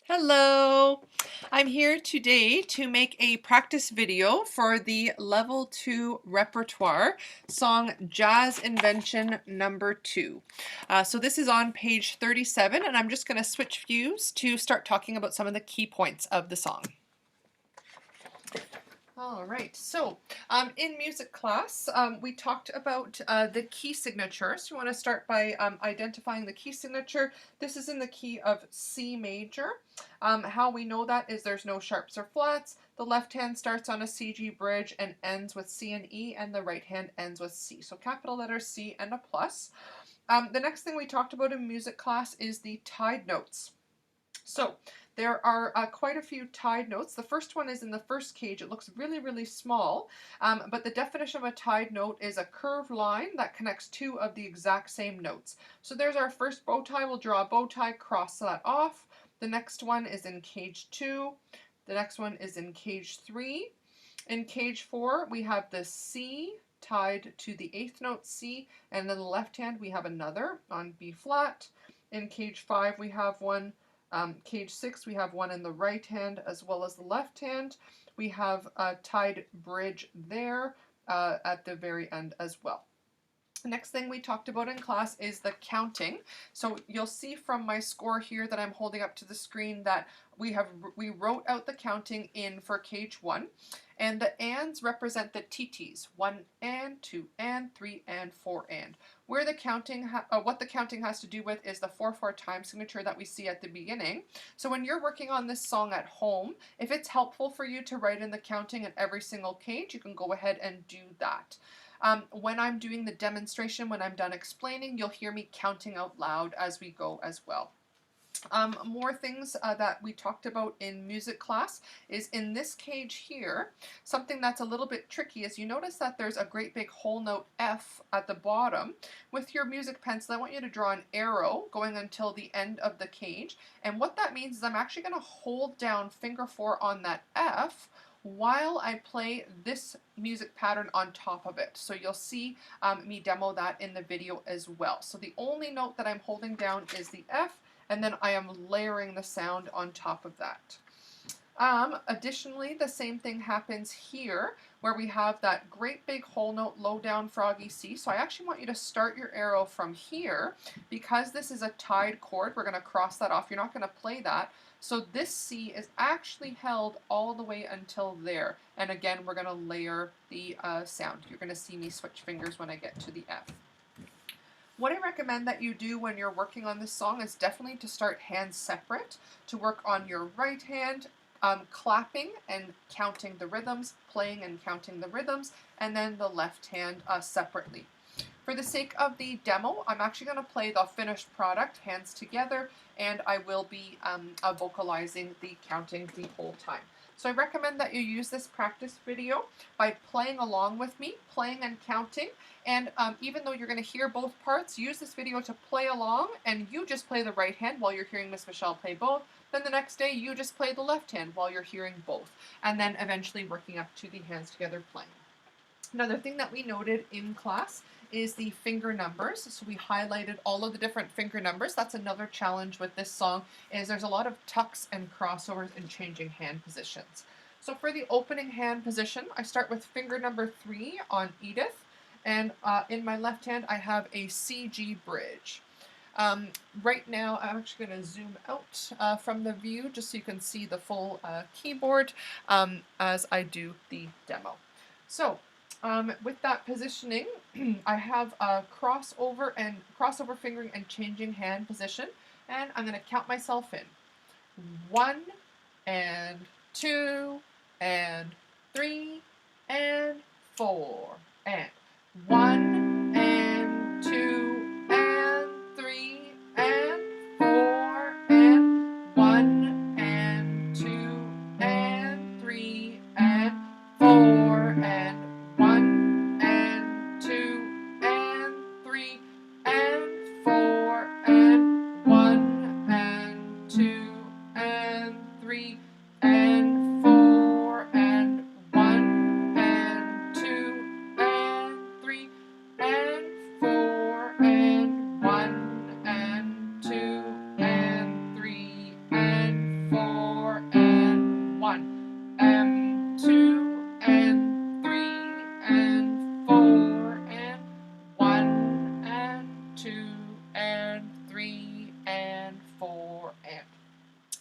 Hello! I'm here today to make a practice video for the Level 2 Repertoire song Jazz Invention number 2. So this is on page 37 and I'm just going to switch views to start talking about some of the key points of the song. All right, so in music class, we talked about the key signature. So you want to start by identifying the key signature. This is in the key of C major. How we know that is there's no sharps or flats. The left hand starts on a CG bridge and ends with C and E, and the right hand ends with C. So capital letter C and a plus. The next thing we talked about in music class is the tied notes. So there are quite a few tied notes. The first one is in the first cage. It looks really, really small, but the definition of a tied note is a curved line that connects two of the exact same notes. So there's our first bow tie. We'll draw a bow tie, cross that off. The next one is in cage 2. The next one is in cage 3. In cage 4, we have the C tied to the 8th note C, and then the left hand we have another on B flat. In cage 5, we have one. Cage 6, we have one in the right hand as well as the left hand. We have a tied bridge there at the very end as well. The next thing we talked about in class is the counting. So you'll see from my score here that I'm holding up to the screen that we wrote out the counting in for cage 1, and the ands represent the TTs, 1 and 2 and 3 and 4 and. Where the counting what the counting has to do with is the 4/4 time signature that we see at the beginning. So when you're working on this song at home, if it's helpful for you to write in the counting in every single cage, you can go ahead and do that. When I'm doing the demonstration, when I'm done explaining, you'll hear me counting out loud as we go as well. More things that we talked about in music class is in this cage here, something that's a little bit tricky is you notice that there's a great big whole note F at the bottom. With your music pencil, I want you to draw an arrow going until the end of the cage. And what that means is I'm actually going to hold down finger 4 on that F while I play this music pattern on top of it. So you'll see me demo that in the video as well. So the only note that I'm holding down is the F, and then I am layering the sound on top of that. Additionally, the same thing happens here where we have that great big whole note low down froggy C. So I actually want you to start your arrow from here. Because this is a tied chord, we're going to cross that off. You're not going to play that. So this C is actually held all the way until there. And again, we're going to layer the sound. You're going to see me switch fingers when I get to the F. What I recommend that you do when you're working on this song is definitely to start hands separate, to work on your right hand, clapping and counting the rhythms, playing and counting the rhythms, and then the left hand separately. For the sake of the demo, I'm actually going to play the finished product, hands together, and I will be vocalizing the counting the whole time. So I recommend that you use this practice video by playing along with me, playing and counting, and even though you're going to hear both parts, use this video to play along, and you just play the right hand while you're hearing Miss Michelle play both. Then the next day, you just play the left hand while you're hearing both, and then eventually working up to the hands together playing. Another thing that we noted in class is the finger numbers. So we highlighted all of the different finger numbers. That's another challenge with this song is there's a lot of tucks and crossovers and changing hand positions. So for the opening hand position, I start with finger number 3 on Edith, and in my left hand I have a CG bridge. Right now I'm actually going to zoom out from the view just so you can see the full keyboard as I do the demo. So with that positioning, I have a crossover fingering and changing hand position, and I'm going to count myself in. 1 and 2 and 3 and 4 and 1 and 2 and 3 and 4 and 1 and 2 and 3 and 4 and 1 and 2 and 3 and 4 and 1 and 2 and 3 and 4 and 1 and 2 and 3 and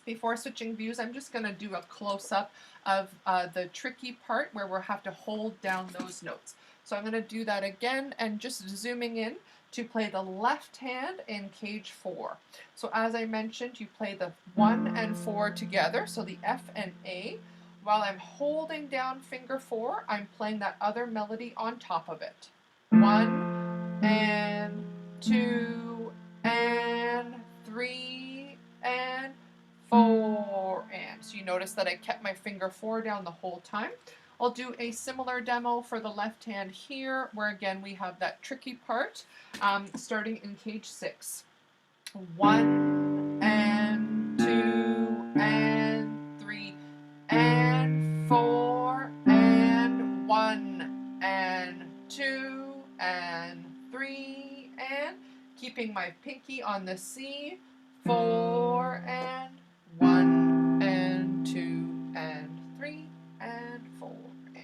Before switching views, I'm just going to do a close-up of the tricky part where we'll have to hold down those notes. So I'm going to do that again and just zooming in to play the left hand in cage 4. So as I mentioned, you play the 1 and 4 together, so the F and A. While I'm holding down finger 4, I'm playing that other melody on top of it. 1 and 2 and 3 and 4 and. So you notice that I kept my finger 4 down the whole time. I'll do a similar demo for the left hand here, where again we have that tricky part, starting in cage 6. 1 and 2 and 3 and 4 and 1 and 2 and 3 and, keeping my pinky on the C, 4 and 1 and 2 and 3 and 4 and.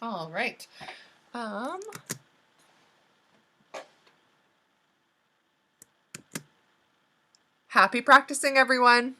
All right. Happy practicing, everyone.